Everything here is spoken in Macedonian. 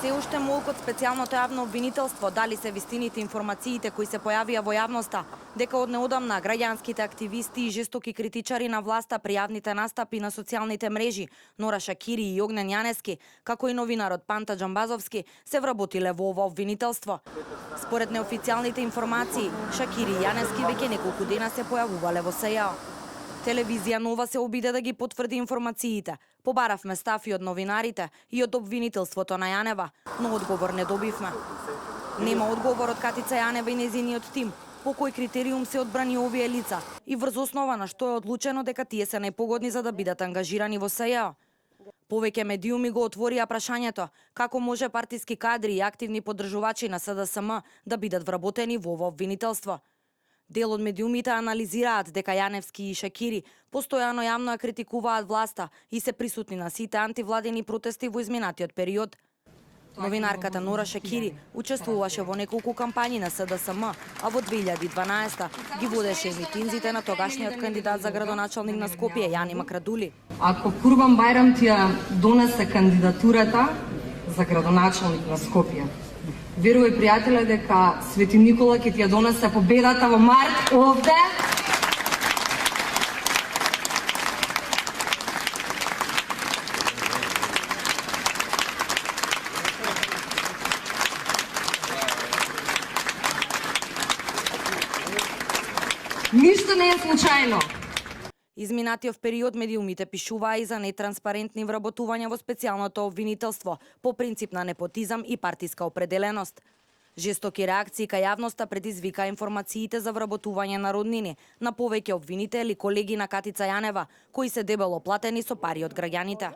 Се уште молк од специјалното јавно обвинителство дали се вистините информациите кои се појавија во јавноста, дека од неодамна граѓанските активисти и жестоки критичари на власта при јавните настапи на социјалните мрежи Нора Шакири и Огнен Јаневски, како и новинарот Панта Џамбазовски, се вработиле во ова обвинителство. Според неофицијалните информации, Шакири и Јаневски веќе неколку дена се појавувале во СЈО. Телевизија Нова се обиде да ги потврди информациите. Побаравме став и од новинарите и од обвинителството на Јанева, но одговор не добивме. Нема одговор од Катица Јанева и нејзиниот тим, по кој критериум се одбрани овие лица и врз основа на што е одлучено дека тие се најпогодни за да бидат ангажирани во СЈО. Повеќе медиуми го отворија прашањето како може партиски кадри и активни поддржувачи на СДСМ да бидат вработени во ова обвинителство. Дел од медиумите анализираат дека Јаневски и Шакири постојано јавно ја критикуваат власта и се присутни на сите антивладени протести во изминатиот период. Новинарката Нора Шакири учествуваше во неколку кампањи на СДСМ, а во 2012 ги водеше и митинзите на тогашниот кандидат за градоначалник на Скопје Јани Макрадули. Ако Курбан Бајрам ти ја донесе кандидатурата за градоначалник на Скопје, верувај, пријателе, дека Свети Никола ќе ти ја донесе победата во март овде. Ништо не е случајно. Изминатиот период медиумите пишуваа и за нетранспарентни вработувања во специјалното обвинителство по принцип на непотизам и партиска определеност. Жестоки реакции кај јавноста предизвика информациите за вработување на роднини на повеќе обвинители колеги на Катица Јанева, кои се дебело платени со пари од граѓаните.